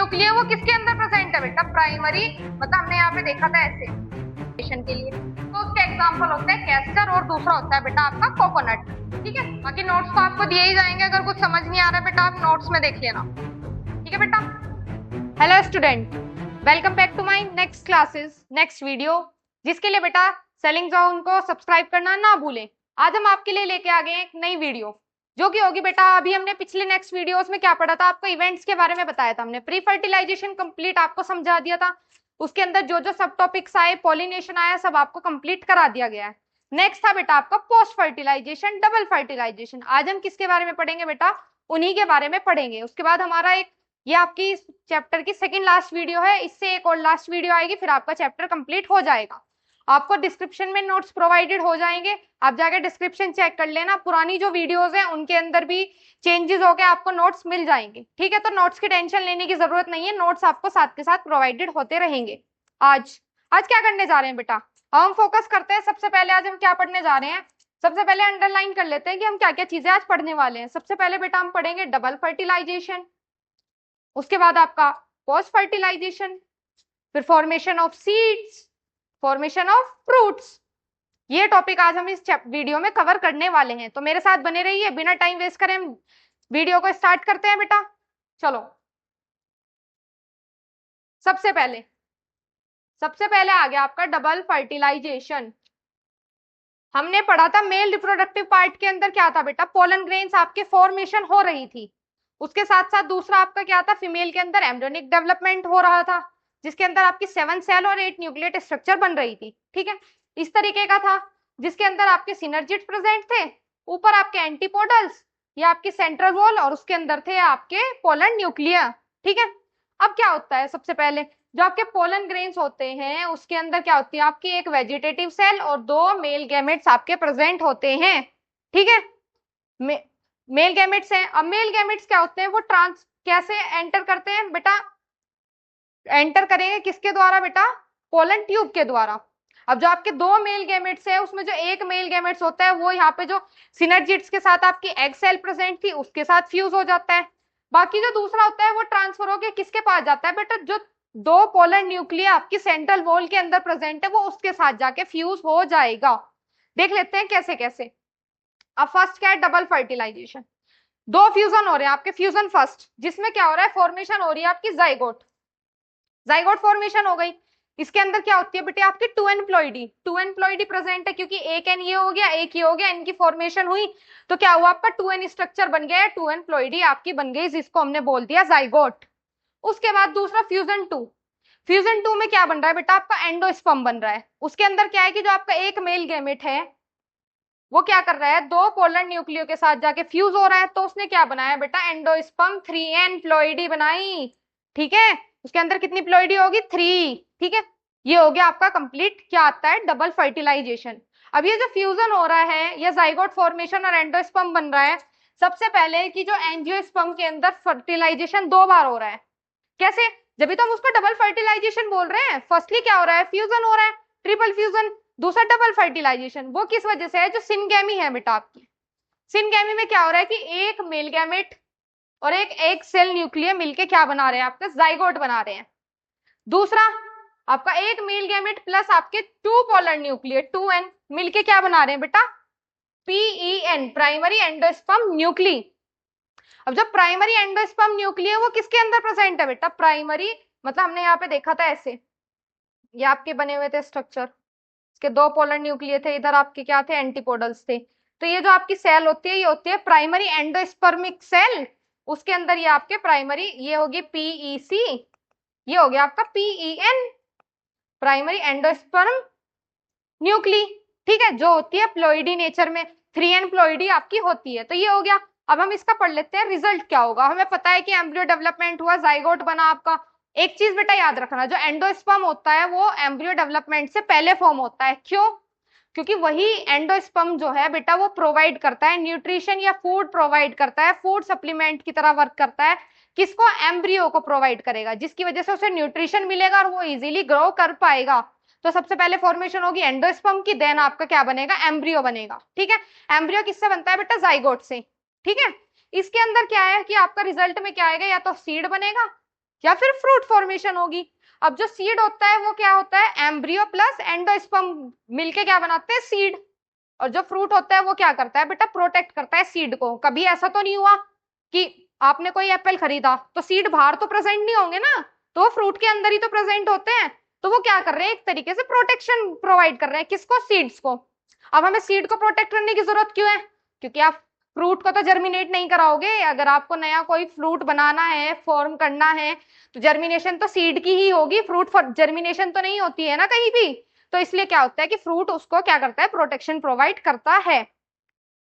Nuclear वो किसके अंदर प्रेजेंट है बेटा? प्राइमरी, मतलब हमने यहाँ पे देखा था ऐसे के लिए, तो उसके एग्जांपल होते हैं कैस्टर और दूसरा होता है बेटा आपका कोकोनट। ठीक है, बाकी नोट्स तो आपको दिए ही जाएंगे, अगर कुछ समझ नहीं आ रहा है बेटा आप नोट्स में देख लेना। ठीक है बेटा। Hello student, welcome back to my next classes, next video, जिसके लिए बेटा सेलिंग जोन को सब्सक्राइब करना ना भूलें। आज हम आपके लिए लेके आ गए एक नई वीडियो, जो कि होगी बेटा, अभी हमने पिछले नेक्स्ट वीडियोस में क्या पढ़ा था, आपको इवेंट्स के बारे में बताया था, हमने प्री फर्टिलाइजेशन कंप्लीट आपको समझा दिया था, उसके अंदर जो जो सब टॉपिक्स आए, पॉलिनेशन आया, सब आपको कंप्लीट करा दिया गया है। नेक्स्ट था बेटा आपका पोस्ट फर्टिलाइजेशन, डबल फर्टिलाइजेशन। आज हम किसके बारे में पढ़ेंगे बेटा? उन्हीं के बारे में पढ़ेंगे। उसके बाद हमारा एक, ये आपकी चैप्टर की सेकंड लास्ट वीडियो है, इससे एक और लास्ट वीडियो आएगी, फिर आपका चैप्टर कंप्लीट हो जाएगा। आपको डिस्क्रिप्शन में नोट्स प्रोवाइडेड हो जाएंगे, आप जाके डिस्क्रिप्शन चेक कर लेना, पुरानी जो वीडियोस हैं उनके अंदर भी चेंजेस होके आपको नोट्स मिल जाएंगे। ठीक है, तो नोट्स की टेंशन लेने की जरूरत नहीं है, नोट्स आपको साथ के साथ प्रोवाइडेड होते रहेंगे। आज क्या करने जा रहे हैं बेटा? हम फोकस करते हैं। सबसे पहले आज हम क्या पढ़ने जा रहे हैं, सबसे पहले अंडरलाइन कर लेते हैं कि हम क्या क्या चीजें आज पढ़ने वाले हैं। सबसे पहले बेटा हम पढ़ेंगे डबल फर्टिलाइजेशन, उसके बाद आपका पोस्ट फर्टिलाइजेशन, फिर formation of seeds, formation of fruits. ये टॉपिक आज हम इस वीडियो में कवर करने वाले हैं, तो मेरे साथ बने रहिए, बिना टाइम वेस्ट करें हम वीडियो को स्टार्ट करते हैं बेटा। चलो, सबसे पहले आ गया आपका डबल फर्टिलाइजेशन। हमने पढ़ा था मेल रिप्रोडक्टिव पार्ट के अंदर क्या था बेटा? पोलन ग्रेन्स आपके फॉर्मेशन हो रही थी, उसके साथ साथ दूसरा आपका क्या था? फीमेल के अंदर एम्ब्रियोनिक डेवलपमेंट हो रहा था, जिसके अंदर आपकी 7 सेल और 8 न्यूक्लिएट स्ट्रक्चर बन रही थी। ठीक है, इस तरीके का था, जिसके अंदर आपके सिनर्जिड प्रेजेंट थे, ऊपर आपके एंटीपोडल्स, ये आपकी सेंट्रल वॉल, और उसके अंदर थे आपके पोलन न्यूक्लियर। ठीक है, अब क्या होता है, सबसे पहले जो आपके पोलन ग्रेन्स होते हैं उसके अंदर क्या होती है आपकी एक वेजिटेटिव सेल और 2 मेल गैमेट्स आपके प्रेजेंट होते हैं। ठीक है, मेल गैमेट्स हैं। अब मेल गैमेट्स क्या होते हैं, वो ट्रांस कैसे एंटर करते हैं बेटा? एंटर करेंगे किसके द्वारा बेटा? पोलन ट्यूब के द्वारा। अब जो आपके 2 मेल गैमेट्स है, उसमें जो एक मेल गैमेट्स होता है वो यहाँ पे जो सिनर्जिड्स के साथ आपकी एग सेल प्रेजेंट थी उसके साथ फ्यूज हो जाता है। बाकी जो दूसरा होता है वो ट्रांसफर होकर किसके पास जाता है बेटा? जो 2 पोलर न्यूक्लियर आपकी सेंट्रल वॉल के अंदर प्रेजेंट है वो उसके साथ जाके फ्यूज हो जाएगा। देख लेते हैं कैसे कैसे। अब फर्स्ट क्या है? Double fertilisation. 2 फ्यूजन हो रहे हैं आपके। फ्यूजन फर्स्ट, जिसमें क्या हो रहा है? फॉर्मेशन हो रही है आपकी जाइगोट फॉर्मेशन हो गई। इसके अंदर क्या होती है बेटे? आपकी 2 एनप्लॉइडी प्रेजेंट है, क्योंकि एक एन ये हो गया, एक ये हो गया, इनकी फॉर्मेशन हुई तो क्या हुआ आपका 2 एन स्ट्रक्चर बन गया, 2 एनप्लॉइडी आपकी बन गई, जिसको हमने बोल दिया जाइगोट। उसके बाद दूसरा फ्यूजन 2 में क्या बन रहा है बेटा? आपका एंडोस्पर्म बन रहा है। उसके अंदर क्या है कि जो आपका एक मेल गैमेट है वो क्या कर रहा है? 2 पोलर न्यूक्लियो के साथ जाके फ्यूज हो रहा है, तो उसने क्या बनाया बेटा? एंडोस्पर्म 3n प्लॉइडी बनाई। ठीक है, उसके अंदर कितनी प्लॉइडी होगी? 3। ठीक है, ये हो गया आपका कंप्लीट। क्या आता है? Double fertilisation. अब ये जो फ्यूजन हो रहा है, ये जाइगोट फॉर्मेशन और एंडोस्पर्म बन रहा है, सबसे पहले कि जो एंजियोस्पर्म के अंदर फर्टिलाइजेशन 2 बार हो रहा है। कैसे? जब तो हम उसको डबल फर्टिलाइजेशन बोल रहे हैं। फर्स्टली क्या हो रहा है? फ्यूजन हो रहा है, ट्रिपल फ्यूजन। दूसरा डबल फर्टिलाइजेशन, वो किस वजह से है? जो सिनगैमी है बेटा आपकी, सिनगैमी में क्या हो रहा है कि एक मेल गैमेट और एक एग सेल न्यूक्लियर मिलके क्या बना रहे हैं? आपका जाइगोट बना रहे हैं। दूसरा आपका एक मेल गैमेट प्लस आपके 2 पोलर न्यूक्लियर 2n मिलके क्या बना रहे हैं बेटा? PEN, primary endosperm nuclei. अब जब प्राइमरी एंडोस्पर्म न्यूक्लियर वो किसके अंदर प्रेजेंट है बेटा? प्राइमरी, मतलब हमने यहाँ पे देखा था ऐसे, ये आपके बने हुए थे स्ट्रक्चर, इसके 2 पोलर न्यूक्लियर थे, इधर आपके क्या थे? एंटीपोडल्स थे। तो ये जो आपकी सेल होती है ये होती है प्राइमरी एंडोस्पर्मिक सेल। उसके अंदर ये आपके प्राइमरी, ये होगी PEC, ये हो गया आपका PEN, प्राइमरी एंडोस्पर्म न्यूक्ली। ठीक है, जो होती है प्लॉइडी नेचर में, 3n प्लॉइडी आपकी होती है। तो ये हो गया। अब हम इसका पढ़ लेते हैं रिजल्ट क्या होगा। हमें पता है कि एम्ब्रियो डेवलपमेंट हुआ, जाइगोट बना आपका। एक चीज बेटा याद रखना, जो एंडोस्पर्म होता है वो एम्ब्रियो डेवलपमेंट से पहले फॉर्म होता है। क्यों? क्योंकि वही एंडोस्पर्म जो है बेटा वो प्रोवाइड करता है न्यूट्रिशन या फूड प्रोवाइड करता है, फूड सप्लीमेंट की तरह वर्क करता है। किसको? एम्ब्रियो को प्रोवाइड करेगा, जिसकी वजह से उसे न्यूट्रिशन मिलेगा और वो इजीली ग्रो कर पाएगा। तो सबसे पहले फॉर्मेशन होगी एंडोस्पर्म की, देन आपका क्या बनेगा? एम्ब्रियो बनेगा। ठीक है, एम्ब्रियो किससे बनता है बेटा? जाइगोट से। ठीक है, इसके अंदर क्या है कि आपका रिजल्ट में क्या आएगा? या तो सीड बनेगा या फिर फ्रूट फॉर्मेशन होगी। अब जो सीड होता है वो क्या होता है, एम्ब्रियो प्लस एंडोस्पर्म मिलके क्या बनाते हैं, सीड। और जो फ्रूट होता है वो क्या करता है बेटा, प्रोटेक्ट करता है सीड को। कभी ऐसा तो नहीं हुआ कि आपने कोई एप्पल खरीदा तो सीड बाहर तो प्रेजेंट नहीं होंगे ना, तो वो फ्रूट के अंदर ही तो प्रेजेंट होते हैं। तो वो क्या कर रहे हैं, एक तरीके से प्रोटेक्शन प्रोवाइड कर रहे हैं, किसको, सीड्स को। अब हमें सीड को प्रोटेक्ट करने की जरूरत क्यों है, क्योंकि आप फ्रूट को तो जर्मिनेट नहीं कराओगे। अगर आपको नया कोई फ्रूट बनाना है, फॉर्म करना है, तो जर्मिनेशन तो सीड की ही होगी, फ्रूट जर्मिनेशन तो नहीं होती है ना कहीं भी। तो इसलिए क्या होता है कि फ्रूट उसको क्या करता है, प्रोटेक्शन प्रोवाइड करता है।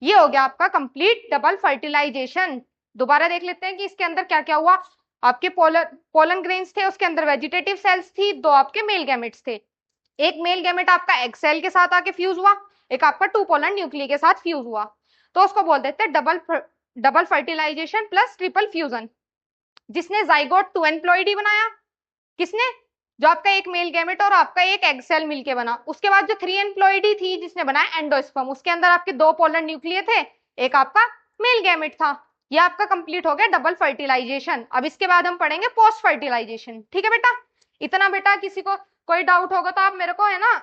ये हो गया आपका कंप्लीट डबल फर्टिलाइजेशन। दोबारा देख लेते हैं कि इसके अंदर क्या क्या हुआ। आपके पोलन ग्रेन्स थे, उसके अंदर वेजिटेटिव सेल्स थी, दो आपके मेल गैमेट्स थे। एक मेल गैमेट आपका एग सेल के साथ आके फ्यूज हुआ, एक आपका टू पोलन न्यूक्लिय के साथ फ्यूज हुआ। तो उसको बोल देते हैं double fertilisation plus triple fusion. जिसने जाइगोट टू एम्प्लॉइडी बनाया, किसने, जो आपका एक मेल गैमेट और आपका एक एग सेल मिलके बना। उसके बाद जो थ्री एम्प्लॉइडी थी जिसने बनाया एंडोस्पर्म, उसके अंदर आपके दो पोलर न्यूक्लियर थे, एक आपका मेल गैमेट था। ये आपका कंप्लीट हो गया डबल फर्टिलाइजेशन। अब इसके बाद हम पढ़ेंगे पोस्ट फर्टिलाइजेशन। ठीक है बेटा, इतना बेटा किसी को कोई डाउट होगा तो आप मेरे को है ना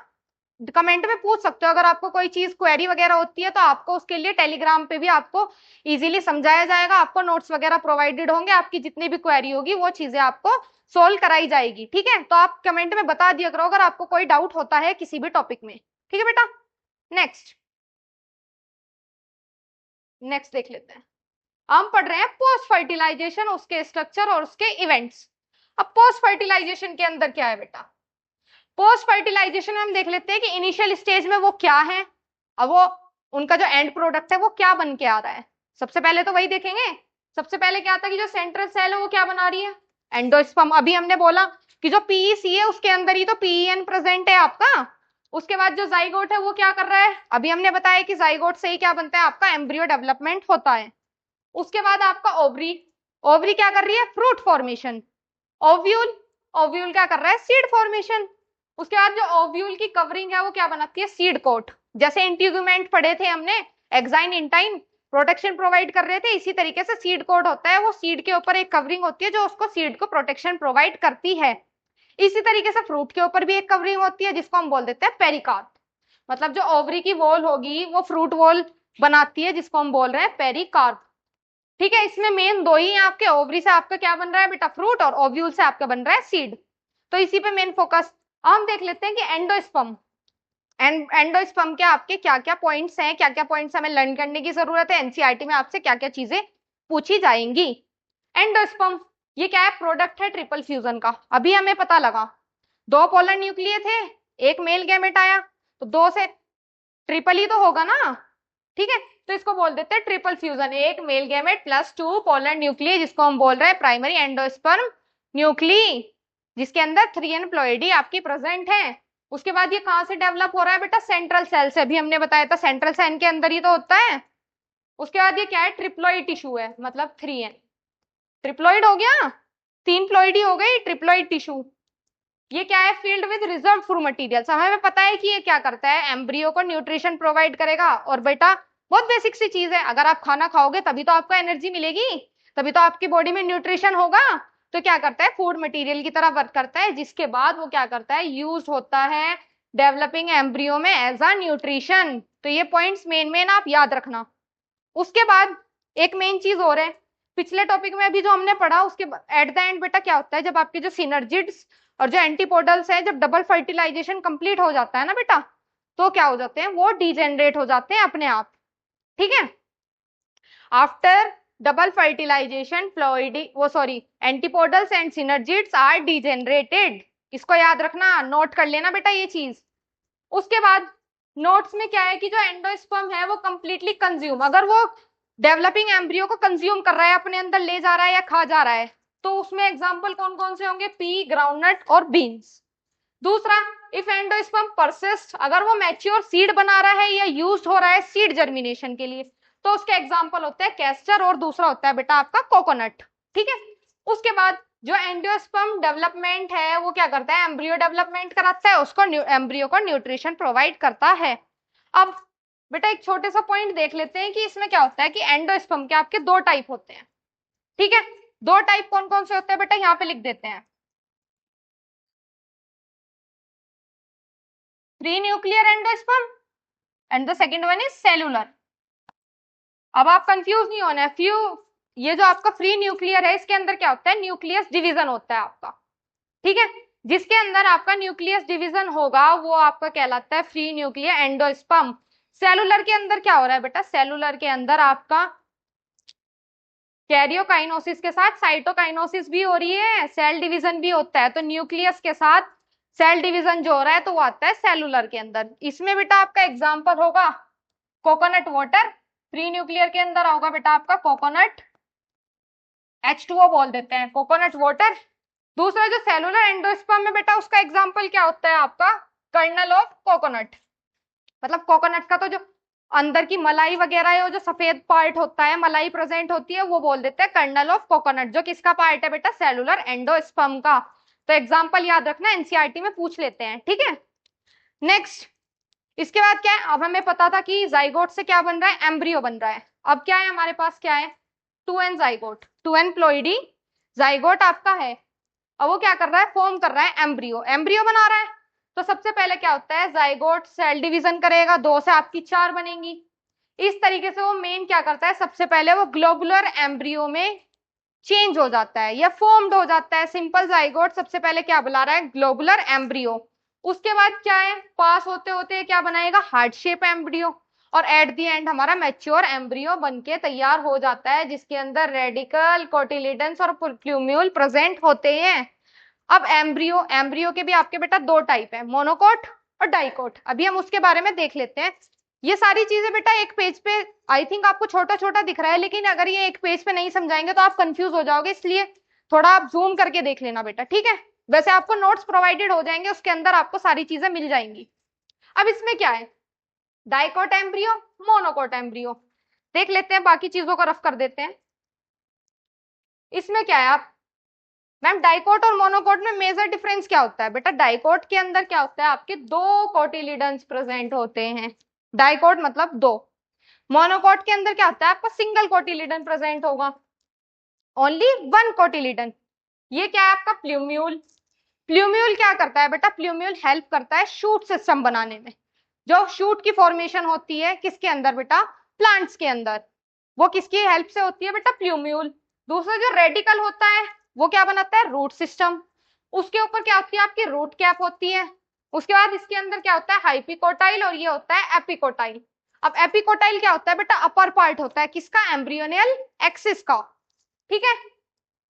कमेंट में पूछ सकते हो। अगर आपको कोई चीज क्वेरी वगैरह होती है तो आपको उसके लिए टेलीग्राम पे भी आपको इजीली समझाया जाएगा, आपको नोट्स वगैरह प्रोवाइडेड होंगे, आपकी जितनी भी क्वेरी होगी वो चीजें आपको सोल्व कराई जाएगी। ठीक है, तो आप कमेंट में बता दिया करो अगर आपको कोई डाउट होता है किसी भी टॉपिक में। ठीक है बेटा, नेक्स्ट नेक्स्ट देख लेते हैं। हम पढ़ रहे हैं पोस्ट फर्टिलाइजेशन, उसके स्ट्रक्चर और उसके इवेंट्स। अब पोस्ट फर्टिलाइजेशन के अंदर क्या है बेटा, पोस्ट फर्टिलाइजेशन में हम देख लेते हैं कि इनिशियल स्टेज में वो क्या है, अब वो उनका जो एंड प्रोडक्ट है वो क्या बन के आ रहा है। सबसे पहले तो वही देखेंगे। सबसे पहले क्या था कि जो सेंट्रल सेल है वो क्या बना रही है, एंडोस्पर्म। अभी हमने बोला कि जो पीईसी है उसके अंदर ही तो पीईएन प्रेजेंट है आपका। उसके बाद जो जाइगोट है वो क्या कर रहा है, अभी हमने बताया कि जाइगोट से ही क्या बनता है, आपका एम्ब्रियो डेवलपमेंट होता है। उसके बाद आपका ओवरी, ओवरी क्या कर रही है, फ्रूट फॉर्मेशन। ओव्यूल, ओव्यूल क्या कर रहा है, सीड फॉर्मेशन। उसके बाद जो ओव्यूल की कवरिंग है वो क्या बनाती है, सीड कोट। जैसे इंटीग्यूमेंट पढ़े थे हमने, एक्साइन इंटाइन प्रोटेक्शन प्रोवाइड कर रहे थे, इसी तरीके से सीड कोट होता है, वो सीड के ऊपर एक कवरिंग होती है जो उसको सीड को प्रोटेक्शन प्रोवाइड करती है। इसी तरीके से फ्रूट के ऊपर भी एक कवरिंग होती है जिसको हम बोल देते हैं पेरिकार्प। मतलब जो ओवरी की वॉल होगी वो फ्रूट वॉल बनाती है जिसको हम बोल रहे हैं पेरिकार्प। ठीक है, इसमें मेन दो ही हैं आपके, ओवरी से आपका क्या बन रहा है बेटा, फ्रूट, और ओव्यूल से आपका बन रहा है सीड। तो इसी पे मेन फोकस। हम देख लेते हैं कि एंडोस्पर्म, एंडोस्पर्म के आपके क्या क्या पॉइंट्स हैं, क्या क्या पॉइंट्स हमें लर्न करने की जरूरत है, एनसीईआरटी में आपसे क्या क्या चीजें पूछी जाएंगी। एंडोस्पर्म ये क्या है, प्रोडक्ट है ट्रिपल फ्यूजन का। अभी हमें पता लगा दो पोलर न्यूक्लियर थे, एक मेल गैमेट आया, तो दो से ट्रिपल ही तो होगा ना। ठीक है, तो इसको बोल देते हैं ट्रिपल फ्यूजन, एक male gamete plus two polar nuclear, जिसको हम बोल रहे हैं प्राइमरी एंडोस्पर्म न्यूक्ली, जिसके अंदर थ्री एम्प्लॉइडी आपकी प्रेजेंट है। उसके बाद ये कहां से डेवलप हो रहा है बेटा, सेंट्रल सेल से। अभी हमने बताया था सेंट्रल सेल के अंदर ही तो होता है। उसके बाद ये क्या है, ट्रिप्लॉइड टिश्यू है, मतलब 3N, ट्रिप्लॉइड हो गया, तीन प्लॉइडी हो गई, ट्रिप्लॉइड टिश्यू। ये क्या है, field with reserve food material. हमें पता है कि ये क्या करता है, एम्ब्रियो को न्यूट्रिशन प्रोवाइड करेगा। और बेटा बहुत बेसिक सी चीज है, अगर आप खाना खाओगे तभी तो आपको एनर्जी मिलेगी, तभी तो आपकी बॉडी में न्यूट्रिशन होगा। तो क्या करता है, फूड मटेरियल की तरह वर्क करता है, जिसके बाद वो क्या करता है, यूज होता है डेवलपिंग एम्ब्रियो में एज अ न्यूट्रिशन। तो ये पॉइंट्स मेन मेन आप याद रखना। उसके बाद एक मेन चीज और है, पिछले टॉपिक में अभी जो हमने पढ़ा उसके एट द एंड बेटा क्या होता है, जब आपके जो सिनर्जिड्स और जो एंटीपोडल्स हैं, जब डबल फर्टिलाइजेशन कंप्लीट हो जाता है ना बेटा, तो क्या हो जाते हैं, वो डीजेनरेट हो जाते हैं अपने आप। ठीक है, आफ्टर डबल फर्टिलाइजेशन प्लॉइडी वो sorry antipodals and synergids are degenerated. इसको याद रखना, नोट कर लेना बेटा ये चीज। उसके बाद नोट्स में क्या है कि जो एंडोस्पर्म है वो कंप्लीटली कंज्यूम, अगर वो डेवलपिंग एम्ब्रियो को कंज्यूम कर रहा है, अपने अंदर ले जा रहा है या खा जा रहा है, तो उसमें एग्जांपल कौन कौन से होंगे, पी, ग्राउंडनट और बीन्स। दूसरा, इफ एंडोस्पर्म परसिस्ट, अगर वो मैच्योर सीड बना रहा है या यूज हो रहा है सीड जर्मिनेशन के लिए, तो उसके एग्जांपल होते हैं कैस्टर, और दूसरा होता है बेटा आपका कोकोनट। ठीक है, उसके बाद जो एंडोस्पर्म डेवलपमेंट है वो क्या करता है, एम्ब्रियो डेवलपमेंट कराता है, उसको एम्ब्रियो को न्यूट्रिशन प्रोवाइड करता है। अब बेटा एक छोटे सा पॉइंट देख लेते हैं कि इसमें क्या होता है कि एंडोस्पर्म के आपके दो टाइप होते हैं। ठीक है, दो टाइप कौन कौन से होते हैं बेटा, यहाँ पे लिख देते हैं। Free nuclear endosperm and the second one is cellular. अब आप कंफ्यूज नहीं होना है। ये जो आपका फ्री न्यूक्लियर है, इसके अंदर क्या होता है, न्यूक्लियस डिवीजन होता है आपका, ठीक है। जिसके अंदर आपका न्यूक्लियस डिवीजन होगा वो आपका कहलाता है फ्री न्यूक्लियर एंडोस्पर्म। सेलुलर के अंदर क्या हो रहा है बेटा, सेलुलर के अंदर आपका कैरियोकाइनोसिस के साथ साइटोकाइनोसिस भी हो रही है, सेल डिवीजन भी होता है। तो न्यूक्लियस के साथ सेल डिवीजन जो हो रहा है तो वो आता है सेलुलर के अंदर। इसमें बेटा आपका एग्जांपल होगा कोकोनट वाटर, फ्री न्यूक्लियर के अंदर होगा बेटा आपका कोकोनट, H2O बोल देते हैं, कोकोनट वाटर। दूसरा जो सेलुलर एंडोस्पर्म में बेटा उसका एग्जांपल क्या होता है आपका, कर्नल ऑफ कोकोनट। मतलब कोकोनट का तो जो अंदर की मलाई वगैरह है, वो जो सफेद पार्ट होता है, मलाई प्रेजेंट होती है, वो बोल देते हैं कर्नल ऑफ कोकोनट, जो किसका पार्ट है बेटा, सेलुलर एंडोस्पर्म का। तो एग्जांपल याद रखना, एनसीईआरटी में पूछ लेते हैं, ठीक है। नेक्स्ट, इसके बाद क्या है, अब हमें पता था कि जाइगोट से क्या बन रहा है, एम्ब्रियो बन रहा है। अब क्या है हमारे पास, क्या है, 2n zygote, 2n ploidy zygote आपका है। अब वो क्या कर रहा है, फॉर्म कर रहा है एम्ब्रियो, एम्ब्रियो बना रहा है। तो सबसे पहले क्या होता है, जाइगोट सेल डिवीजन करेगा, 2 से आपकी 4 बनेंगी। इस तरीके से वो मेन क्या करता है, सबसे पहले वो ग्लोबुलर एम्ब्रियो में चेंज हो जाता है या फॉर्म्ड हो जाता है। सिंपल जाइगोट सबसे पहले क्या बुला रहा है, ग्लोबुलर एम्ब्रियो। उसके बाद क्या है, पास होते होते क्या बनाएगा, हार्ट शेप एम्ब्रियो। और एट द एंड हमारा मैच्योर एम्ब्रियो बनके तैयार हो जाता है, जिसके अंदर रेडिकल, कोटिलिडन्स और प्लूम्यूल प्रेजेंट होते हैं। अब एम्ब्रियो के भी आपके बेटा 2 टाइप है, मोनोकोट और डाइकोट। अभी हम उसके बारे में देख लेते हैं। ये सारी चीजें बेटा एक पेज पे आई थिंक आपको छोटा छोटा दिख रहा है, लेकिन अगर ये एक पेज पे नहीं समझाएंगे तो आप कंफ्यूज हो जाओगे, इसलिए थोड़ा आप जूम करके देख लेना बेटा, ठीक है। वैसे आपको नोट्स प्रोवाइडेड हो जाएंगे, उसके अंदर आपको सारी चीजें मिल जाएंगी। अब इसमें क्या है, डाइकोट एम्ब्रियो, मोनोकोट एम्ब्रियो। देख लेते हैं, बाकी चीजों को रफ कर देते हैं। इसमें क्या है, आप मैम डाइकोट और मोनोकोट में मेजर डिफरेंस क्या होता है बेटा, डाइकोट के अंदर क्या होता है, आपके 2 कोटिलिडन्स प्रेजेंट होते हैं, डाइकोट मतलब 2। मोनोकोट के अंदर क्या होता है, आपका सिंगल कोटिलिडन प्रेजेंट होगा, ओनली 1 कोटिलिडन। ये क्या है आपका प्लूम्यूल। प्लूम्यूल क्या करता है बेटा, प्लूम्यूल हेल्प करता है शूट सिस्टम बनाने में। जो शूट की फॉर्मेशन होती है किसके अंदर बेटा, प्लांट्स के अंदर, वो किसकी हेल्प से होती है बेटा, प्लूम्यूल। दूसरा जो रेडिकल होता है वो क्या बनाता है, रूट सिस्टम। उसके ऊपर क्या होती है, आपकी रूट कैप होती है। उसके बाद इसके अंदर क्या होता है, हाइपिकोटाइल, और ये होता है एपिकोटाइल। अब एपिकोटाइल क्या होता है बेटा, अपर पार्ट होता है किसका, एम्ब्रियोनियल एक्सिस का, ठीक है।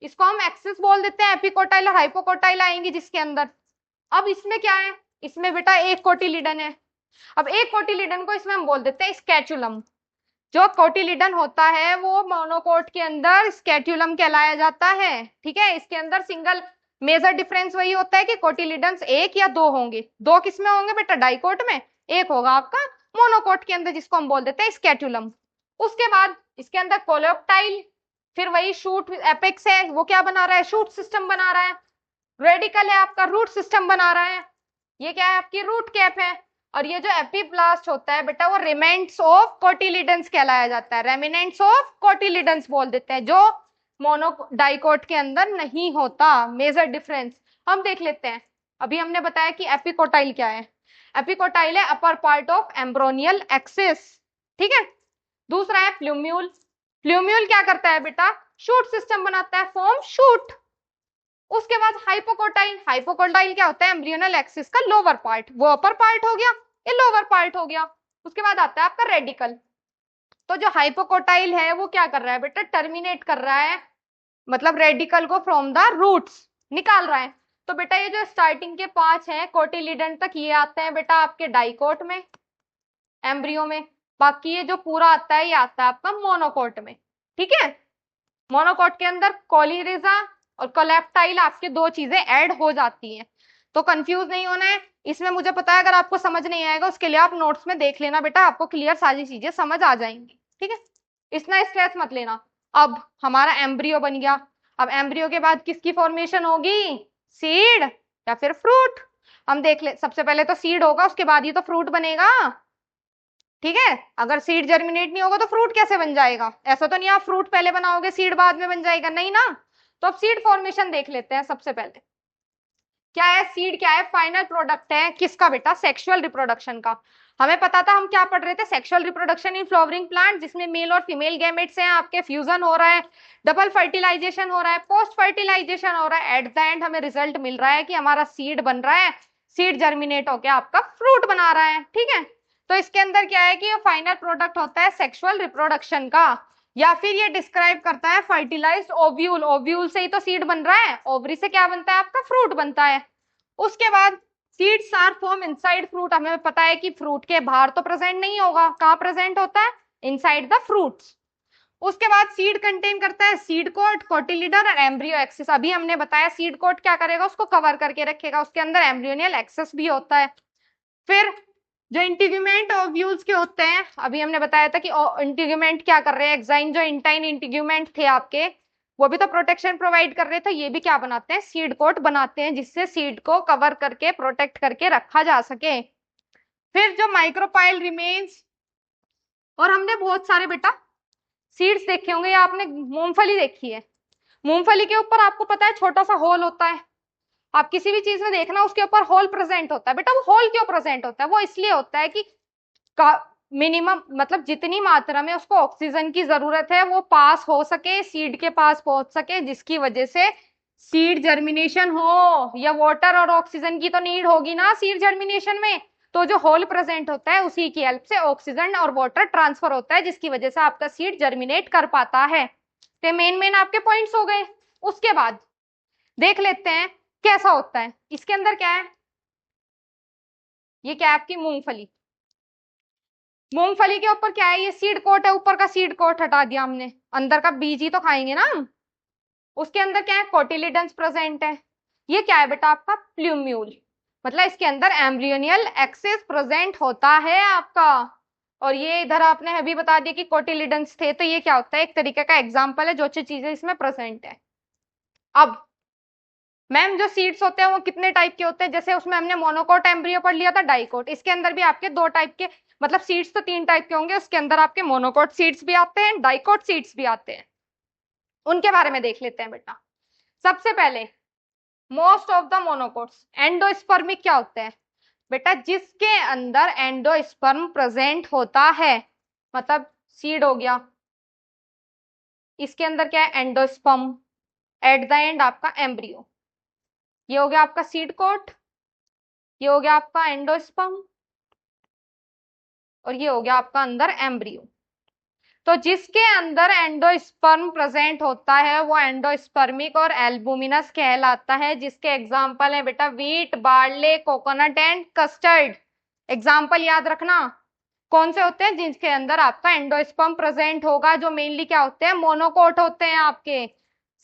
इसको हम एक्सिस बोल देते हैं, एपिकोटाइल और हाइपोकोटाइल आएंगी जिसके अंदर। अब इसमें क्या है, इसमें बेटा एक कोटिलिडन है। अब एक कोटिलिडन को इसमें हम बोल देते हैं स्कैचुलम। जो कोटिलिडन होता है वो मोनोकोट के अंदर स्कैट्यूलम कहलाया जाता है, ठीक है। इसके अंदर सिंगल मेजर डिफरेंस वही होता है कि कोटिलिडन्स 1 या 2 होंगे। 2 किसमें होंगे बेटा, डाइकोट में, 1 होगा आपका मोनोकोट के अंदर, जिसको हम बोल देते हैं स्कैट्यूलम। उसके बाद इसके अंदर कोलेप्टाइल, फिर वही शूट एपेक्स है, वो क्या बना रहा है, शूट सिस्टम बना रहा है। रेडिकल है आपका, रूट सिस्टम बना रहा है। ये क्या है, आपकी रूट कैप है। और ये जो एपिब्लास्ट होता है बेटा, वो रिमेंट्स ऑफ कोटिलिडन्स कहलाया जाता है, रेमिनेंट्स ऑफ कोटिलिडन्स बोल देते हैं, जो मोनो डाइकोट के अंदर नहीं होता। मेजर डिफरेंस हम देख लेते हैं। अभी हमने बताया कि एपिकोटाइल क्या है, एपिकोटाइल है अपर पार्ट ऑफ एम्ब्रोनियल एक्सिस, ठीक है। दूसरा है प्लूम्यूल। प्लूम्यूल क्या करता है बेटा, शूट सिस्टम बनाता है, फॉर्म शूट। उसके बाद हाइपोकोटाइल, हाइपोकोटाइल क्या होता है, एम्ब्रियोनल एक्सिस का लोअर पार्ट, वो अपर पार्ट हो गया, ये लोअर पार्ट हो गया। उसके बाद आता है आपका रेडिकल। तो जो हाइपोकोटाइल है वो क्या कर रहा है बेटा, टर्मिनेट कर रहा है, मतलब रेडिकल को फ्रॉम द रूट्स निकाल रहा है। तो बेटा ये जो स्टार्टिंग के 5 हैं कोटिलिडन तक, ये आते हैं बेटा आपके डाइकोट में, एम्ब्रियो में। बाकी ये जो पूरा आता है ये आता है आपका मोनोकोट में, ठीक है। मोनोकोट के अंदर कोलिरिजा और कोलेप्टाइल आपके 2 चीजें ऐड हो जाती हैं। तो कंफ्यूज नहीं होना है इसमें। मुझे पता है अगर आपको समझ नहीं आएगा उसके लिए आप नोट्स में देख लेना बेटा, आपको क्लियर सारी चीजें समझ आ जाएंगी, ठीक है। इतना स्ट्रेस मत लेना। अब हमारा एम्ब्रियो बन गया। अब एम्ब्रियो के बाद किसकी फॉर्मेशन होगी, सीड या फिर फ्रूट। हम देख ले, सबसे पहले तो सीड होगा, उसके बाद ही तो फ्रूट बनेगा, ठीक है। अगर सीड जर्मिनेट नहीं होगा तो फ्रूट कैसे बन जाएगा, ऐसा तो नहीं आप फ्रूट पहले बनाओगे सीड बाद में बन जाएगा, नहीं ना। तो अब सीड फॉर्मेशन देख लेते हैं। सबसे पहले क्या है, सीड क्या है, फाइनल प्रोडक्ट है किसका बेटा, सेक्सुअल रिप्रोडक्शन का। हमें पता था, हम क्या पढ़ रहे थे, sexual reproduction in flowering plant, जिसमें मेल और फीमेल गैमेट्स हैं आपके, फ्यूजन हो रहा है, डबल फर्टिलाइजेशन हो रहा है, पोस्ट फर्टिलाइजेशन हो रहा है, एट द एंड हमें रिजल्ट मिल रहा है कि हमारा सीड बन रहा है, सीड जर्मिनेट होकर आपका फ्रूट बना रहा है। ठीक है, तो इसके अंदर क्या है कि ये फाइनल प्रोडक्ट होता है सेक्सुअल रिप्रोडक्शन का, या फिर ये डिस्क्राइब करता है फर्टिलाइज्ड ओव्यूल, ओव्यूल से ही तो सीड बन रहा है, ओवरी से क्या बनता है आपका, फ्रूट बनता है। उसके बाद seeds are form inside fruit, हमें पता है कि फ्रूट के बाहर तो प्रेजेंट नहीं होगा, कहाँ प्रेजेंट होता है, इनसाइड द फ्रूट्स। उसके बाद सीड कंटेन करता है सीड कोट, कोटिलिडन और एम्ब्रियो एक्सिस। अभी हमने बताया सीड कोट क्या करेगा, उसको कवर करके रखेगा, उसके अंदर एम्ब्रियोनियल एक्सिस भी होता है। फिर जो इंटीग्यूमेंट ओव्यूल्स के होते हैं, अभी हमने बताया था कि इंटीग्यूमेंट क्या कर रहे हैं, एक्साइन जो इंटाइन इंटीग्यूमेंट थे आपके, वो भी तो प्रोटेक्शन प्रोवाइड कर रहे थे, ये भी क्या बनाते हैं, सीड कोट बनाते हैं, जिससे सीड को कवर करके प्रोटेक्ट करके रखा जा सके। फिर जो माइक्रोपाइल रिमेन्स, और हमने बहुत सारे बेटा सीड्स देखे होंगे, या आपने मूंगफली देखी है, मूंगफली के ऊपर आपको पता है छोटा सा होल होता है, आप किसी भी चीज में देखना उसके ऊपर होल प्रेजेंट होता है। बेटा वो होल क्यों प्रेजेंट होता है, वो इसलिए होता है कि मिनिमम मतलब जितनी मात्रा में उसको ऑक्सीजन की जरूरत है वो पास हो सके, सीड के पास पहुंच सके, जिसकी वजह से सीड जर्मिनेशन हो। या वाटर और ऑक्सीजन की तो नीड होगी ना सीड जर्मिनेशन में, तो जो होल प्रेजेंट होता है उसी की हेल्प से ऑक्सीजन और वाटर ट्रांसफर होता है, जिसकी वजह से आपका सीड जर्मिनेट कर पाता है। तो मेन आपके पॉइंट्स हो गए। उसके बाद देख लेते हैं कैसा होता है। इसके अंदर क्या है, ये क्या है आपकी मूंगफली, मूंगफली के ऊपर क्या है, ये सीड कोट है, ऊपर का सीड कोट हटा दिया हमने, अंदर का बीज ही तो खाएंगे ना हम। उसके अंदर क्या है, कोटिलिडन्स प्रेजेंट है। ये क्या है बेटा आपका, प्लूम्यूल, मतलब इसके अंदर एम्ब्रियोनियल एक्सिस प्रेजेंट होता है आपका। और ये इधर आपने अभी बता दिया कि कोटिलिडन्स थे, तो ये क्या होता है, एक तरीके का एग्जाम्पल है जो चीजें इसमें प्रेजेंट है। अब मैम जो सीड्स होते हैं वो कितने टाइप के होते हैं, जैसे उसमें हमने मोनोकोट एम्ब्रियो पढ़ लिया था, डाइकोट, इसके अंदर भी आपके दो टाइप के, मतलब सीड्स तो तीन टाइप के होंगे, उसके अंदर आपके मोनोकोट सीड्स भी आते हैं, डाइकोट सीड्स भी आते हैं। उनके बारे में देख लेते हैं बेटा। सबसे पहले most of the monocots endospermic क्या होते हैं बेटा, जिसके अंदर एंडोस्पर्म प्रेजेंट होता है, मतलब सीड हो गया, इसके अंदर क्या है, एंडोस्पर्म, एट द एंड आपका एम्ब्रियो, ये हो गया आपका सीड कोट, ये हो गया आपका एंडोस्पर्म, और ये हो गया आपका अंदर एम्ब्रियो। तो जिसके अंदर एंडोस्पर्म प्रेजेंट होता है वो एंडोस्पर्मिक और एल्बुमिनस कहलाता है, जिसके एग्जाम्पल है बेटा wheat, barley, coconut and custard. Example याद रखना, कौन से होते हैं, जिसके अंदर आपका एंडोस्पर्म प्रेजेंट होगा, जो मेनली क्या होते हैं, मोनोकोट होते हैं आपके।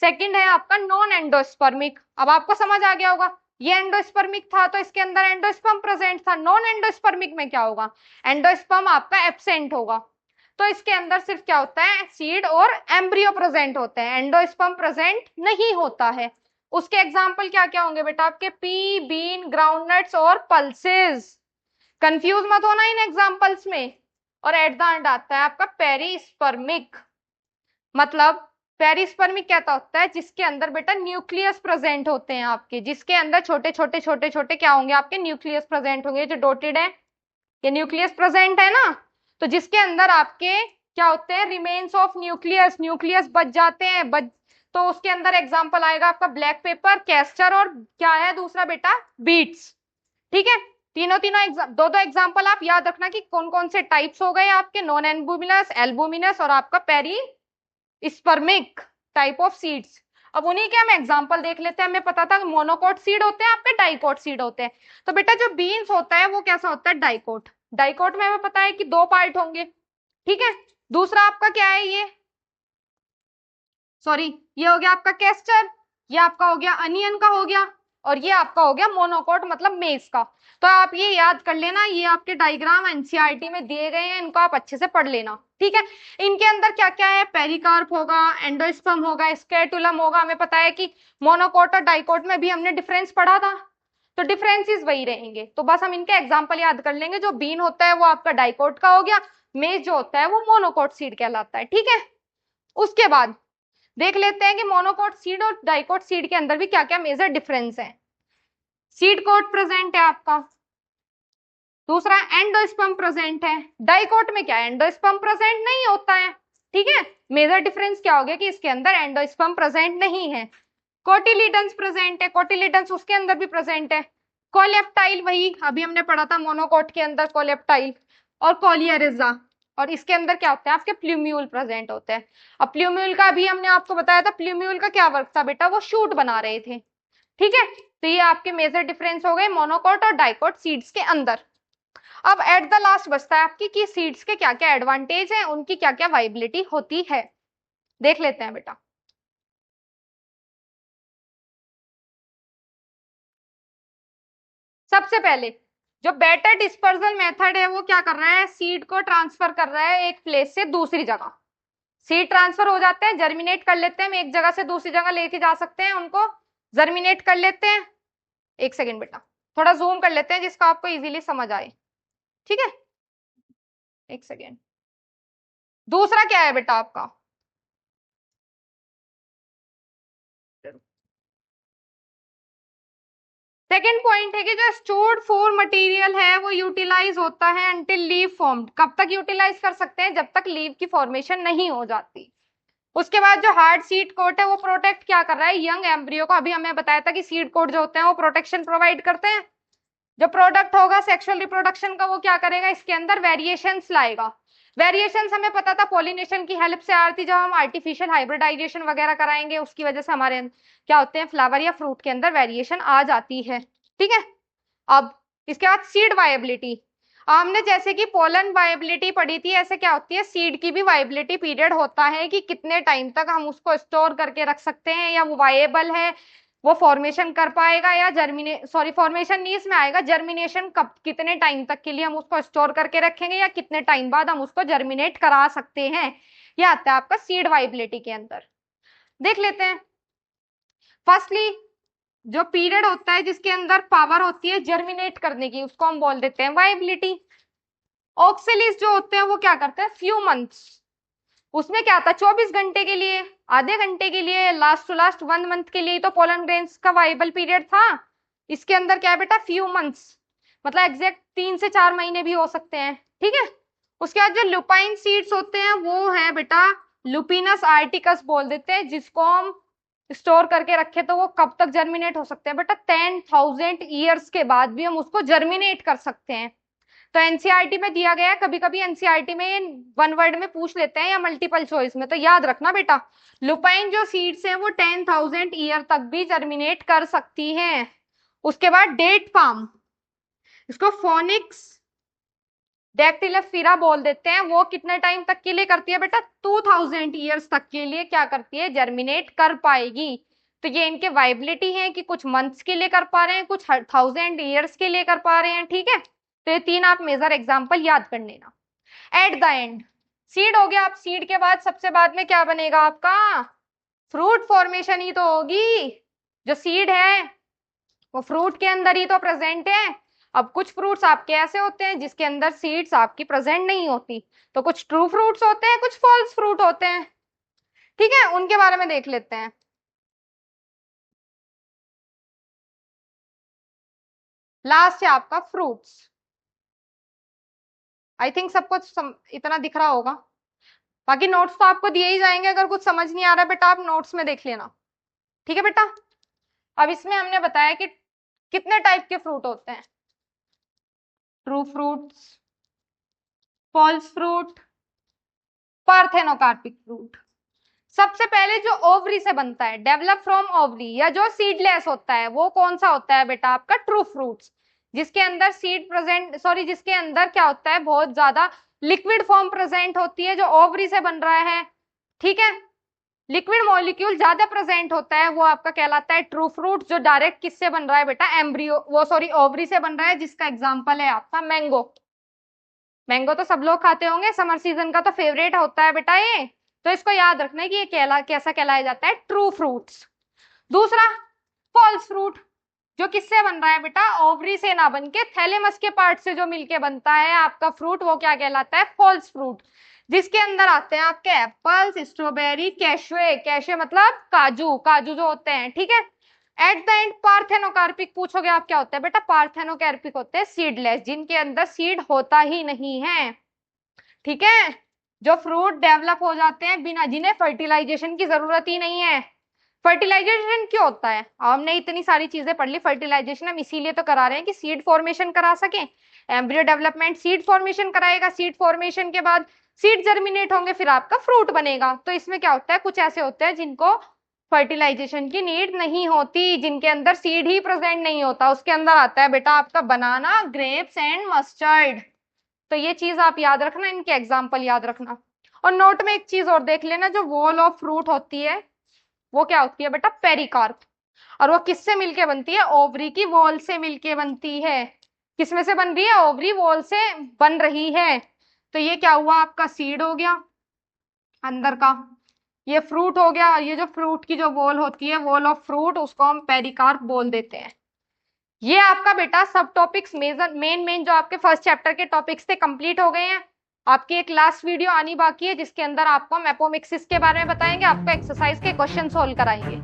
सेकंड है आपका नॉन एंडोस्पर्मिक, अब आपको समझ आ गया होगा, ये एंडोस्पर्मिक था तो इसके अंदर एंडोस्पर्म प्रेजेंट था, नॉन एंडोस्पर्मिक में क्या होगा, एंडोस्पर्म आपका एब्सेंट होगा, तो इसके अंदर सिर्फ क्या होता है, सीड और एम्ब्रियो प्रेजेंट होते हैं, एंडोस्पर्म प्रेजेंट नहीं होता है। उसके एग्जाम्पल क्या क्या होंगे बेटा आपके, पी, बीन, ग्राउंडनट्स और पल्सेस। कंफ्यूज मत होना इन एग्जाम्पल्स में। और एट द एंड आता है आपका पेरिस्पर्मिक, मतलब पेरिस्पर्मिक कहता होता है जिसके अंदर बेटा न्यूक्लियस प्रेजेंट होते हैं आपके, जिसके अंदर छोटे छोटे छोटे छोटे क्या होंगे आपके, न्यूक्लियस प्रेजेंट होंगे, जो डॉटेड है ये न्यूक्लियस प्रेजेंट है ना, तो जिसके अंदर आपके क्या होते हैं, रिमेन्स ऑफ न्यूक्लियस, न्यूक्लियस बच जाते हैं, तो उसके अंदर एग्जांपल आएगा आपका ब्लैक पेपर, कैस्टर, और क्या है दूसरा बेटा, बीट्स। ठीक है, तीनों तीनों दो दो एग्जांपल आप याद रखना कि कौन कौन से टाइप्स हो गए आपके, नॉन एल्बुमिनस, एल्बुमिनस और आपका पेरिस्पर्मिक टाइप ऑफ सीड्स। अब उन्हीं के हम एग्जांपल देख लेते हैं। हमें पता था मोनोकोट सीड होते हैं आपके, डाइकोट सीड होते हैं, तो बेटा जो बीन्स होता है वो कैसा होता है, डाइकोट। डाइकोट में हमें पता है कि दो पार्ट होंगे, ठीक है। दूसरा आपका क्या है, ये सॉरी ये हो गया आपका कैस्टर, ये आपका हो गया अनियन का हो गया, और ये आपका हो गया मोनोकोट मतलब मेज का। तो आप ये याद कर लेना, ये आपके डायग्राम एनसीईआरटी में दिए गए हैं, इनको आप अच्छे से पढ़ लेना, ठीक है। इनके अंदर क्या क्या है, पेरिकार्प होगा, एंडोस्पर्म होगा, स्केटुलम होगा। हमें पता है कि मोनोकोट और डाइकोट में भी हमने डिफरेंस पढ़ा था, तो डिफरेंसेस वही रहेंगे, तो बस हम इनके एग्जाम्पल याद कर लेंगे। जो बीन होता है वो आपका डाइकोट का हो गया, मेज जो होता है वो मोनोकोट सीड कहलाता है, ठीक है। उसके बाद देख लेते हैं कि मोनोकोट सीड और डाइकोट सीड के अंदर भी क्या क्या मेजर डिफरेंस है। सीड कोट प्रेजेंट है आपका, दूसरा एंडोस्पर्म प्रेजेंट है। डाइकोट में क्या है, एंडोस्पर्म प्रेजेंट नहीं होता है, ठीक है। मेजर डिफरेंस क्या हो गया कि इसके अंदर एंडोस्पर्म प्रेजेंट नहीं है। कोटिलीडन्स प्रेजेंट है, कोटिलीडन्स उसके अंदर भी प्रेजेंट है। कोलेप्टाइल वही अभी हमने पढ़ा था मोनोकोट के अंदर, कोलेप्टाइल और कोलियरिजा। और इसके अंदर क्या होते हैं आपके प्लूम्यूल प्रेजेंट होते हैं। अब प्लूम्यूल का अभी हमने आपको बताया था, प्लूम्यूल का क्या वर्क था बेटा, वो शूट बना रहे थे, ठीक है। तो ये आपके मेजर डिफरेंस हो गए मोनोकोट और डाइकोट सीड्स के अंदर। अब एट द लास्ट बचता है आपकी कि सीड्स के क्या क्या एडवांटेज है, उनकी क्या क्या वाइबिलिटी होती है, देख लेते हैं बेटा। सबसे पहले जो बेटर डिस्पर्सल मेथड है वो क्या कर रहा है, सीड को ट्रांसफर कर रहा है एक प्लेस से दूसरी जगह। सीड ट्रांसफर हो जाते हैं, जर्मिनेट कर लेते हैं, हम एक जगह से दूसरी जगह लेके जा सकते हैं उनको, जर्मिनेट कर लेते हैं। एक सेकेंड बेटा, थोड़ा जूम कर लेते हैं जिसका आपको इजीली समझ आए, ठीक है। एक सेकेंड। दूसरा क्या है बेटा आपका, सेकेंड पॉइंट है कि जो स्टोर्ड फॉर मटेरियल है वो यूटिलाइज होता है अंटिल लीव फॉर्म्ड। कब तक यूटिलाइज कर सकते हैं, जब तक लीव की फॉर्मेशन नहीं हो जाती। उसके बाद जो हार्ड सीड कोट है वो प्रोटेक्ट क्या कर रहा है, यंग एम्ब्रियो को। अभी हमें बताया था कि सीड कोट जो होते हैं वो प्रोटेक्शन प्रोवाइड करते हैं। जो प्रोडक्ट होगा सेक्सुअल रिप्रोडक्शन का वो क्या करेगा, इसके अंदर वेरिएशंस लाएगा। वेरिएशंस हमें पता था पॉलिनेशन की हेल्प से आ रही थी, जब हम आर्टिफिशियल हाइब्रिडाइजेशन वगैरह कराएंगे उसकी वजह से हमारे क्या होते हैं, फ्लावर या फ्रूट के अंदर वेरिएशन आ जाती है, ठीक है। अब इसके बाद सीड वायबिलिटी, हमने जैसे कि पोलन वायबिलिटी पढ़ी थी, ऐसे क्या होती है सीड की भी वायबिलिटी पीरियड होता है कि कितने टाइम तक हम उसको स्टोर करके रख सकते हैं, या वो वायेबल है, वो फॉर्मेशन कर पाएगा, या फॉर्मेशन नहीं इसमें आएगा, जर्मिनेशन कब कितने टाइम तक के लिए हम उसको स्टोर करके रखेंगे, या कितने टाइम बाद हम उसको जर्मिनेट करा सकते हैं, ये आता है आपका सीड वायबिलिटी के अंदर। देख लेते हैं। फर्स्टली जो पीरियड होता है जिसके अंदर पावर होती है जर्मिनेट करने की, उसको हम बोल देते हैं वायबिलिटी। ऑक्सेलिस जो होते हैं वो क्या करते हैं, फ्यू मंथ्स। उसमें क्या था, 24 घंटे के लिए, आधे घंटे के लिए, लास्ट टू लास्ट 1 मंथ के लिए तो पोलन ग्रेन्स का वाइबल पीरियड था। इसके अंदर क्या है बेटा, फ्यू मंथ्स, मतलब एग्जैक्ट 3 से 4 महीने भी हो सकते हैं, ठीक है। उसके बाद जो लुपाइन सीड्स होते हैं वो है बेटा लुपिनस आर्टिकस बोल देते हैं, जिसको हम स्टोर करके रखे तो वो कब तक जर्मिनेट हो सकते हैं बेटा, 10,000 ईयर्स के बाद भी हम उसको जर्मिनेट कर सकते हैं। तो एनसीईआरटी में दिया गया है, कभी कभी एनसीईआरटी में 1 वर्ड में पूछ लेते हैं या मल्टीपल चॉइस में, तो याद रखना बेटा लुपाइन जो सीड्स हैं वो 10,000 ईयर तक भी जर्मिनेट कर सकती हैं। उसके बाद डेट पाम, इसको फोनिक्स डैक्टिलोस्पिरा बोल देते हैं, वो कितने टाइम तक के लिए करती है बेटा, 2000 ईयर्स तक के लिए क्या करती है, जर्मिनेट कर पाएगी। तो ये इनके वाइबिलिटी है कि कुछ मंथ्स के लिए कर पा रहे हैं, कुछ 1000 ईयर्स के लिए कर पा रहे हैं, ठीक है। तो ये 3 आप मेजर एग्जाम्पल याद कर लेना। एट द एंड सीड हो गया, आप सीड के बाद सबसे बाद में क्या बनेगा आपका, फ्रूट फॉर्मेशन ही तो होगी। जो सीड है वो फ्रूट के अंदर ही तो प्रेजेंट है। अब कुछ फ्रूट्स आपके ऐसे होते हैं जिसके अंदर सीड्स आपकी प्रेजेंट नहीं होती, तो कुछ ट्रू फ्रूट्स होते हैं, कुछ फॉल्स फ्रूट होते हैं, ठीक है। उनके बारे में देख लेते हैं। लास्ट है आपका फ्रूट्स। आई थिंक सबको इतना दिख रहा होगा, बाकी नोट्स तो आपको दिए ही जाएंगे, अगर कुछ समझ नहीं आ रहा है बेटा आप नोट्स में देख लेना, ठीक है बेटा। अब इसमें हमने बताया कि कितने टाइप के फ्रूट होते हैं, true fruits, false fruit, parthenocarpic fruit. सबसे पहले जो ओवरी से बनता है, डेवलप फ्रॉम ओवरी, या जो सीडलेस होता है वो कौन सा होता है बेटा आपका, ट्रू फ्रूट्स, जिसके अंदर सीड प्रेजेंट जिसके अंदर क्या होता है, बहुत ज्यादा लिक्विड फॉर्म प्रेजेंट होती है, जो ओवरी से बन रहा है, ठीक है। लिक्विड मॉलिक्यूल ज्यादा प्रेजेंट होता है, वो आपका कहलाता है ट्रू फ्रूट। जो डायरेक्ट किससे बन रहा है बेटा, एम्ब्रियो ओवरी से बन रहा है, जिसका एग्जाम्पल है आपका मैंगो। मैंगो तो सब लोग खाते होंगे, समर सीजन का तो फेवरेट होता है बेटा ये, तो इसको याद रखना है कि ये कैसा कहलाया जाता है, ट्रू फ्रूट्स। दूसरा फॉल्स फ्रूट, जो किससे बन रहा है बेटा, ओवरी से ना बन के थैलेमस के पार्ट से जो मिलके बनता है आपका फ्रूट, वो क्या कहलाता है, फॉल्स फ्रूट, जिसके अंदर आते हैं आपके एप्पल्स, स्ट्रॉबेरी, कैशवे, कैशवे मतलब काजू, काजू जो होते हैं, ठीक है। एट द एंड पार्थेनोकार्पिक पूछोगे आप क्या होता है बेटा, पार्थेनोकार्पिक होते हैं सीडलेस, जिनके अंदर सीड होता ही नहीं है, ठीक है। जो फ्रूट डेवलप हो जाते हैं बिना, जिन्हें फर्टिलाइजेशन की जरूरत ही नहीं है। फर्टिलाइजेशन क्यों होता है, हमने इतनी सारी चीजें पढ़ ली, फर्टिलाइजेशन हम इसीलिए तो करा रहे हैं कि सीड फॉर्मेशन करा सके, एम्ब्रियो डेवलपमेंट सीड फॉर्मेशन कराएगा, सीड फॉर्मेशन के बाद सीड जर्मिनेट होंगे, फिर आपका फ्रूट बनेगा। तो इसमें क्या होता है, कुछ ऐसे होते हैं जिनको फर्टिलाइजेशन की नीड नहीं होती, जिनके अंदर सीड ही प्रेजेंट नहीं होता, उसके अंदर आता है बेटा आपका बनाना, ग्रेप्स एंड मस्टर्ड। तो ये चीज आप याद रखना, इनके एग्जाम्पल याद रखना। और नोट में एक चीज और देख लेना, जो वॉल ऑफ फ्रूट होती है वो क्या होती है बेटा, पेरिकार्प, और वो किससे मिलके बनती है, ओवरी की वॉल से मिलके बनती है। किसमें से बन रही है, ओवरी वॉल से बन रही है। तो ये क्या हुआ, आपका सीड हो गया अंदर का, ये फ्रूट हो गया, ये जो फ्रूट की जो वॉल होती है, वॉल ऑफ फ्रूट, उसको हम पेरिकार्प बोल देते हैं। ये आपका बेटा सब टॉपिक्स मेन जो आपके फर्स्ट चैप्टर के टॉपिक्स थे कंप्लीट हो गए हैं। आपकी एक लास्ट वीडियो आनी बाकी है, जिसके अंदर आपको हम एपोमिक्सिस के बारे में बताएंगे, आपको एक्सरसाइज के क्वेश्चन सोल्व कराएंगे।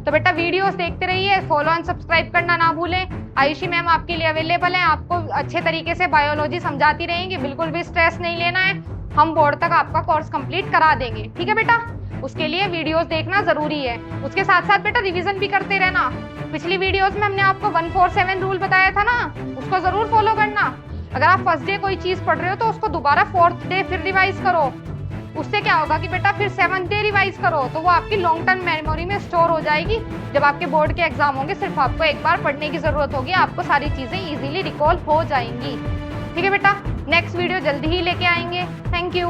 तो बेटा वीडियोस देखते रहिए, फॉलो एंड सब्सक्राइब करना ना भूलें। आयुषी मैम आपके लिए अवेलेबल है, आपको अच्छे तरीके से बायोलॉजी समझाती रहेंगी, बिल्कुल भी स्ट्रेस नहीं लेना है, हम बोर्ड तक आपका कोर्स कंप्लीट करा देंगे, ठीक है बेटा। उसके लिए वीडियोस देखना जरूरी है, उसके साथ साथ बेटा रिवीजन भी करते रहना। पिछली वीडियोस में हमने आपको 147 रूल बताया था ना, उसको जरूर फॉलो करना। अगर आप फर्स्ट डे कोई चीज पढ़ रहे हो तो उसको दोबारा फोर्थ डे फिर रिवाइज करो, उससे क्या होगा कि बेटा फिर 7th डे रिवाइज करो, तो वो आपकी लॉन्ग टर्म मेमोरी में स्टोर हो जाएगी। जब आपके बोर्ड के एग्जाम होंगे सिर्फ आपको एक बार पढ़ने की जरूरत होगी, आपको सारी चीजें इजीली रिकॉल हो जाएंगी, ठीक है बेटा। नेक्स्ट वीडियो जल्दी ही लेके आएंगे, थैंक यू।